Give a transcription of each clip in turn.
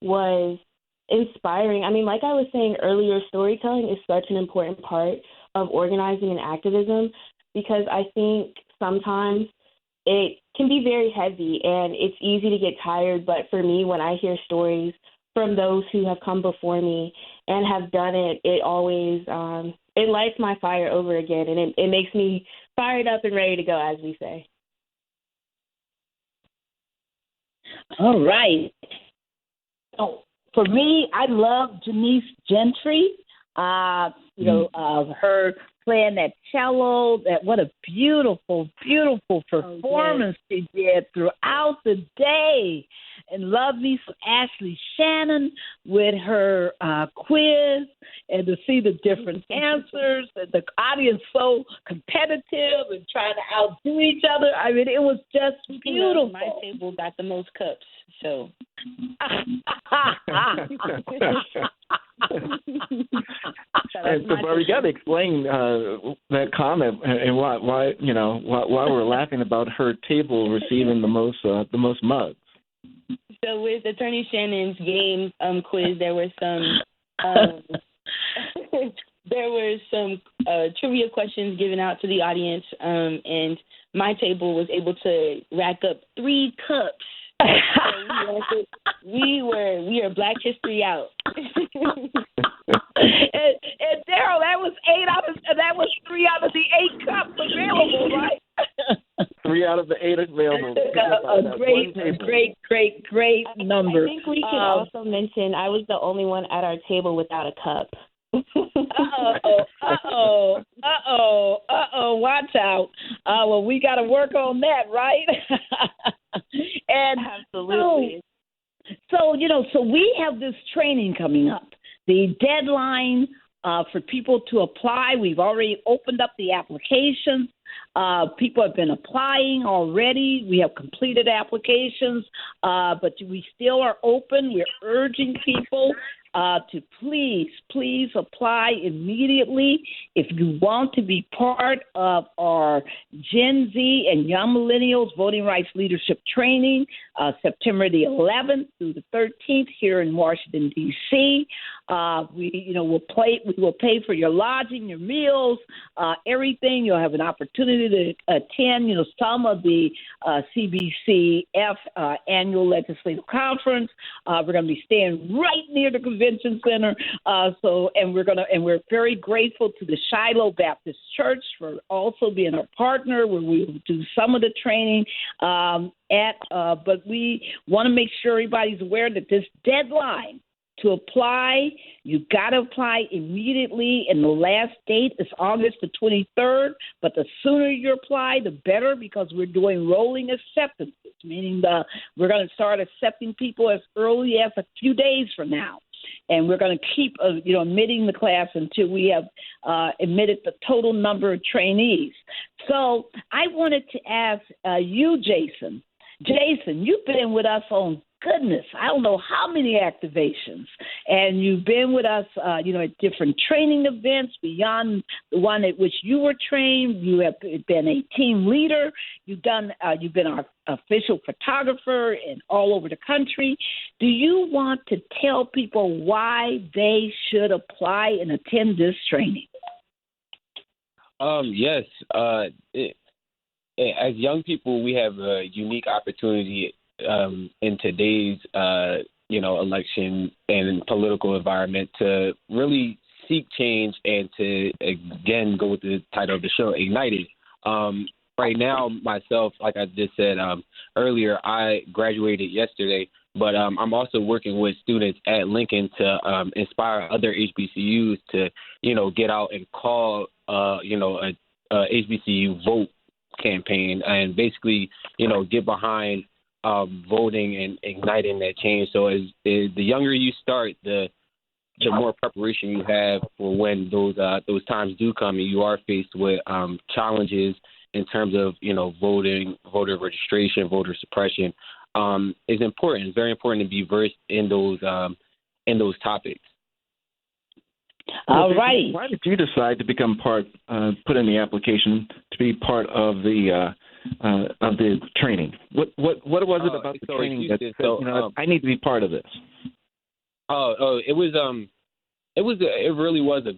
was inspiring. I mean, like I was saying earlier, storytelling is such an important part of organizing and activism because I think sometimes it can be very heavy and it's easy to get tired. But for me, when I hear stories from those who have come before me and have done it, it always it lights my fire over again, and it makes me fired up and ready to go, as we say. All right. So for me, I love Janice Gentry. Her playing that cello. That what a beautiful, beautiful performance she did throughout the day. And love me some Ashley Shannon with her quiz, and to see the different answers, and the audience so competitive and trying to outdo each other. I mean, it was just beautiful. My table got the most cups, so. And so, but we got to explain that comment and why we're laughing about her table receiving the most mugs. So with Attorney Shannon's game quiz, there were some trivia questions given out to the audience, and my table was able to rack up 3 cups. So we are Black History out. and Daryl, that was 3 out of the 8 cups available, right? 3 out of the 8 available. Great number. I think we can also mention I was the only one at our table without a cup. Watch out. Well, we got to work on that, right? And absolutely. So we have this training coming up. The deadline for people to apply, we've already opened up the applications. People have been applying already. We have completed applications, but we still are open. We're urging people to please apply immediately if you want to be part of our Gen Z and Young Millennials Voting Rights Leadership Training, September the 11th through the 13th here in Washington, D.C. We will pay for your lodging, your meals, everything. You'll have an opportunity to attend, some of the CBCF annual legislative conference. We're going to be staying right near the convention center. We're very grateful to the Shiloh Baptist Church for also being our partner, where we will do some of the training. But we want to make sure everybody's aware that this deadline to apply, you got to apply immediately, and the last date is August the 23rd. But the sooner you apply, the better, because we're doing rolling acceptances, meaning we're going to start accepting people as early as a few days from now. And we're going to keep, admitting the class until we have admitted the total number of trainees. So I wanted to ask you, Jayson. Jayson, you've been with us on goodness, I don't know how many activations. And you've been with us, at different training events beyond the one at which you were trained. You have been a team leader. You've been our official photographer and all over the country. Do you want to tell people why they should apply and attend this training? Yes. As young people, we have a unique opportunity in today's, election and political environment to really seek change and to, again, go with the title of the show, Ignited. Right now, myself, like I just said earlier, I graduated yesterday, but I'm also working with students at Lincoln to inspire other HBCUs to, get out and call, a HBCU vote campaign and basically, get behind voting and igniting that change. So as the younger you start, the more preparation you have for when those times do come and you are faced with challenges in terms of, voting, voter registration, voter suppression, is important. It's very important to be versed in those topics. All right. Why did you decide to become put in the application to be part of the training? What was it about the training that said, I need to be part of this? It really was a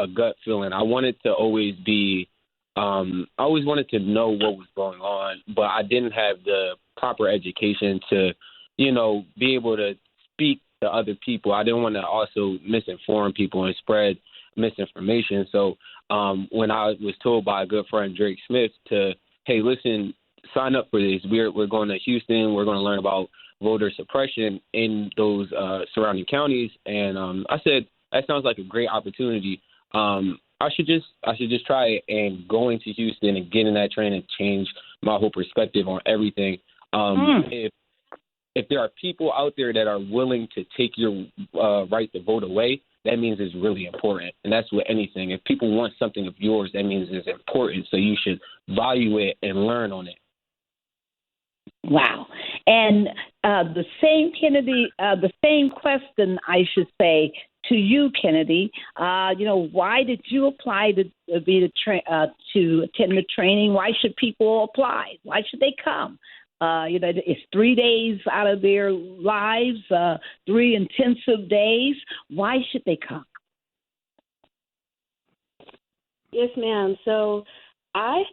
gut feeling. I wanted to always be, I always wanted to know what was going on, but I didn't have the proper education to, be able to speak to other people. I didn't want to also misinform people and spread misinformation. So when I was told by a good friend, Drake Smith, to, hey, listen, sign up for this. We're going to Houston. We're going to learn about voter suppression in those surrounding counties. And I said, that sounds like a great opportunity. I should just try it, and going to Houston and getting that training changed my whole perspective on everything. If there are people out there that are willing to take your right to vote away, that means it's really important. And that's with anything. If people want something of yours, that means it's important. So you should value it and learn on it. Wow. And the same question, I should say, to you, Kennedy. Why did you apply to attend the training? Why should people apply? Why should they come? It's 3 days out of their lives, 3 intensive days. Why should they come? Yes, ma'am. So I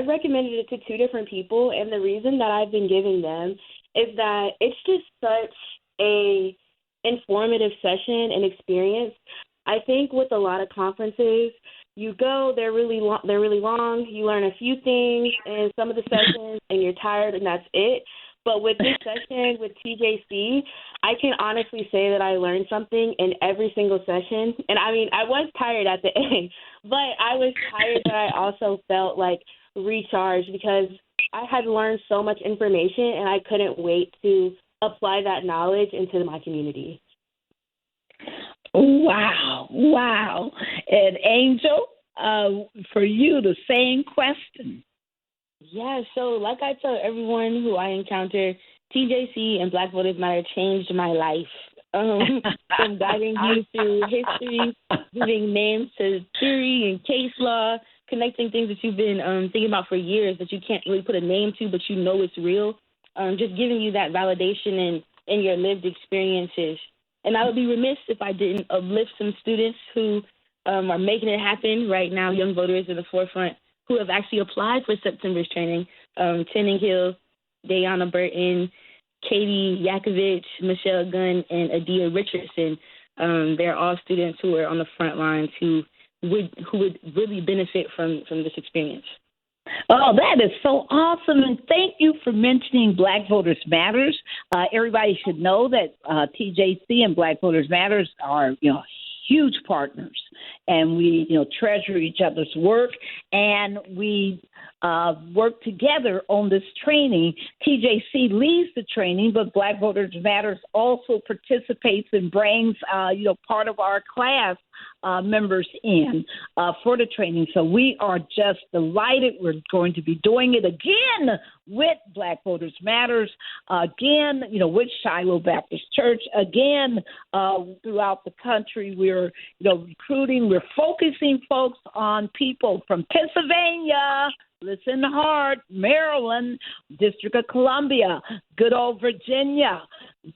recommended it to 2 different people, and the reason that I've been giving them is that it's just such a informative session and experience. I think with a lot of conferences, you go, they're really long, you learn a few things in some of the sessions, and you're tired, and that's it. But with this session with TJC, I can honestly say that I learned something in every single session. And I mean, I was tired at the end, but I was tired, but I also felt like recharged because I had learned so much information, and I couldn't wait to apply that knowledge into my community. Wow. And Angel, for you, the same question. Yeah, so like I tell everyone who I encounter, TJC and Black Voters Matter changed my life. From guiding you through history, giving names to theory and case law, connecting things that you've been thinking about for years that you can't really put a name to, but you know it's real. Just giving you that validation in your lived experiences. And I would be remiss if I didn't uplift some students who are making it happen right now, young voters in the forefront, who have actually applied for September's training. Channing Hill, Dayana Burton, Katie Yakovich, Michelle Gunn, and Adia Richardson. They're all students who are on the front lines who would really benefit from this experience. Oh, that is so awesome. And thank you for mentioning Black Voters Matters. Everybody should know that TJC and Black Voters Matters are, huge partners. And we, treasure each other's work. And we work together on this training. TJC leads the training, but Black Voters Matters also participates and brings, part of our class members in for the training. So we are just delighted. We're going to be doing it again with Black Voters Matters, again, with Shiloh Baptist Church, again, throughout the country. We're, recruiting. We're focusing folks on people from Pennsylvania, listen hard, Maryland, District of Columbia, good old Virginia,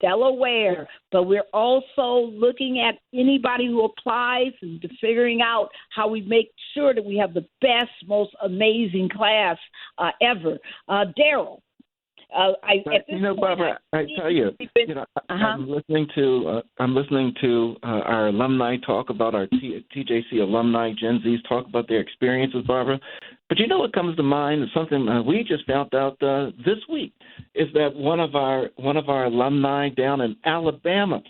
Delaware. But we're also looking at anybody who applies and figuring out how we make sure that we have the best, most amazing class ever. Daryl. Barbara, I tell you, I'm listening to our alumni talk about our TJC alumni, Gen Zs talk about their experiences, Barbara. But what comes to mind is something we just found out this week, is that one of our alumni down in Alabama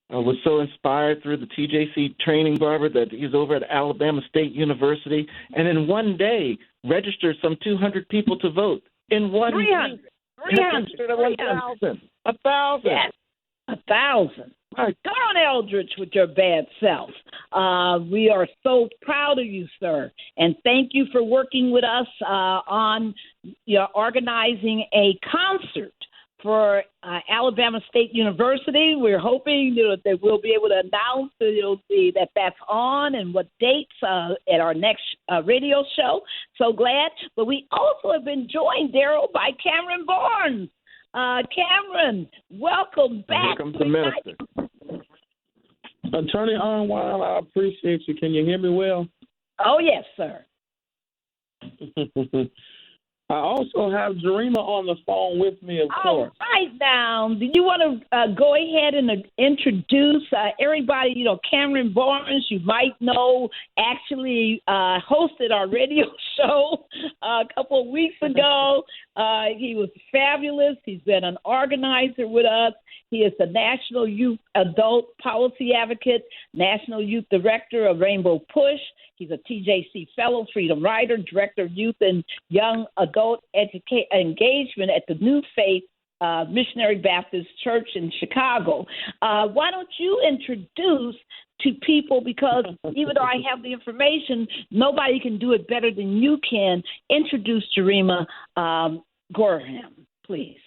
was so inspired through the TJC training, Barbara, that he's over at Alabama State University, and in one day registered some 200 people to vote. In 1 day. 1,000. 1,000. Yes, 1,000. Right. Come on, Eldridge, with your bad self. We are so proud of you, sir, and thank you for working with us on organizing a concert for Alabama State University. We're hoping that we'll be able to announce that that's on and what dates at our next radio show. So glad. But we also have been joined, Daryl, by Cameron Barnes. Cameron, welcome back. Here comes the minister. Attorney Arnwine, I appreciate you. Can you hear me well? Oh, yes, sir. I also have Jurema on the phone with me, of course. All right, now, do you want to go ahead and introduce everybody? You know, Cameron Barnes, you might know, actually hosted our radio show a couple of weeks ago. He was fabulous. He's been an organizer with us. He is the National Youth Adult Policy Advocate, National Youth Director of Rainbow Push. He's a TJC Fellow, Freedom Rider, Director of Youth and Young Adult Engagement at the New Faith Missionary Baptist Church in Chicago. Why don't you introduce to people, because even though I have the information, nobody can do it better than you can. Introduce Jurema Gorham, please.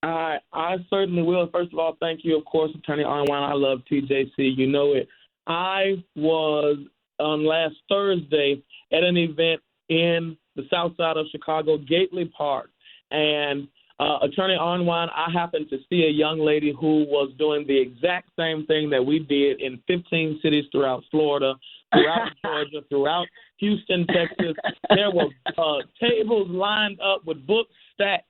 I certainly will. First of all, thank you, of course, Attorney Arnwine. I love TJC. You know it. I was on last Thursday at an event in the south side of Chicago, Gately Park. And Attorney Arnwine, I happened to see a young lady who was doing the exact same thing that we did in 15 cities throughout Florida, throughout Georgia, throughout Houston, Texas. There were tables lined up with books stacked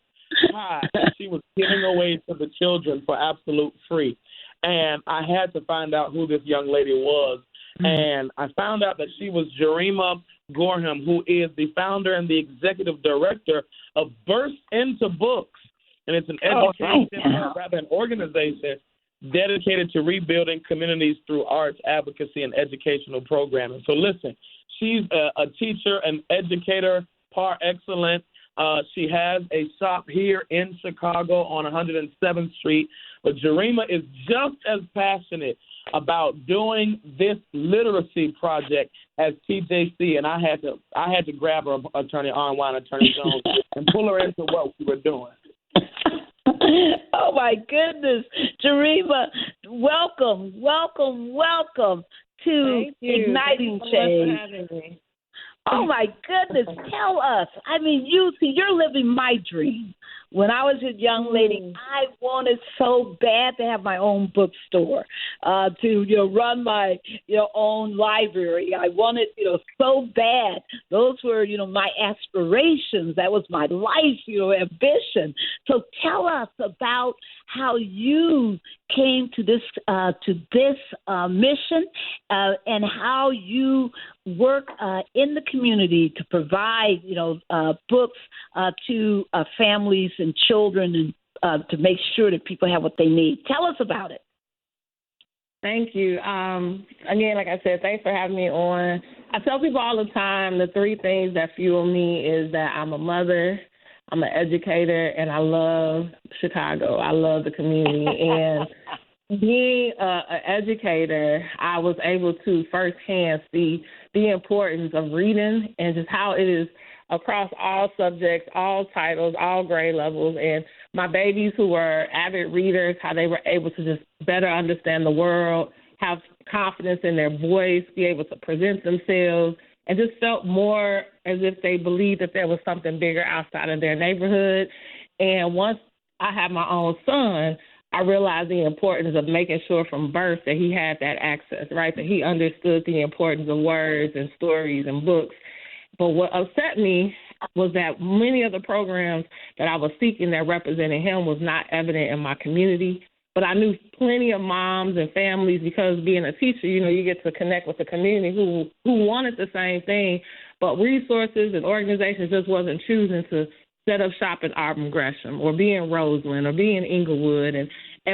high that she was giving away to the children for absolute free. And I had to find out who this young lady was. And I found out that she was Jurema Gorham, who is the founder and the executive director of Burst Into Books. And it's an an organization dedicated to rebuilding communities through arts, advocacy, and educational programming. So listen, she's a teacher, an educator par excellence. She has a shop here in Chicago on 107th Street. But Jurema is just as passionate about doing this literacy project as TJC, and I had to grab her, Attorney Arnwine, Attorney Jones, and pull her into what we were doing. Oh my goodness, Jurema, welcome to Igniting Change. Oh my goodness, tell us. I mean, you're living my dream. When I was a young lady, I wanted so bad to have my own bookstore, to run my own library. I wanted so bad. Those were my aspirations. That was my life ambition. So tell us about how you came to this mission and how you work in the community to provide books to families and children, and to make sure that people have what they need. Tell us about it. Thank you. Again, like I said, thanks for having me on. I tell people all the time the three things that fuel me is that I'm a mother, I'm an educator, and I love Chicago. I love the community. And being an educator, I was able to firsthand see the importance of reading and just how it is across all subjects, all titles, all grade levels. And my babies who were avid readers, how they were able to just better understand the world, have confidence in their voice, be able to present themselves, and just felt more as if they believed that there was something bigger outside of their neighborhood. And once I had my own son, I realized the importance of making sure from birth that he had that access, right, that he understood the importance of words and stories and books. But what upset me was that many of the programs that I was seeking that represented him was not evident in my community. But I knew plenty of moms and families because being a teacher, you get to connect with the community who wanted the same thing, but resources and organizations just wasn't choosing to set up shop in Auburn Gresham or be in Roseland or be in Inglewood. And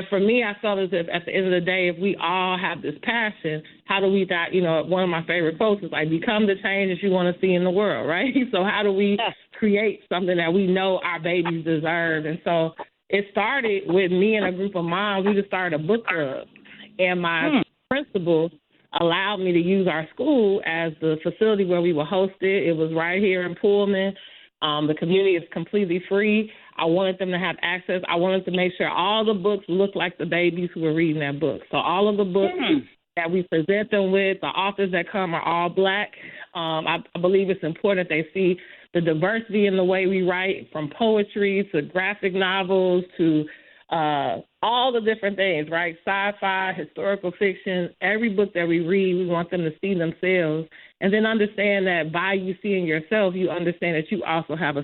for me, I felt as if at the end of the day, if we all have this passion, how do we not, one of my favorite quotes is like, become the change that you want to see in the world, right? So how do we create something that we know our babies deserve? And so it started with me and a group of moms. We just started a book club. And my principal allowed me to use our school as the facility where we were hosted. It was right here in Pullman. The community is completely free. I wanted them to have access. I wanted to make sure all the books looked like the babies who were reading that book. So all of the books that we present them with, the authors that come are all Black. I believe it's important they see the diversity in the way we write, from poetry to graphic novels to all the different things, right? Sci-fi, historical fiction, every book that we read, we want them to see themselves. And then understand that by you seeing yourself, you understand that you also have a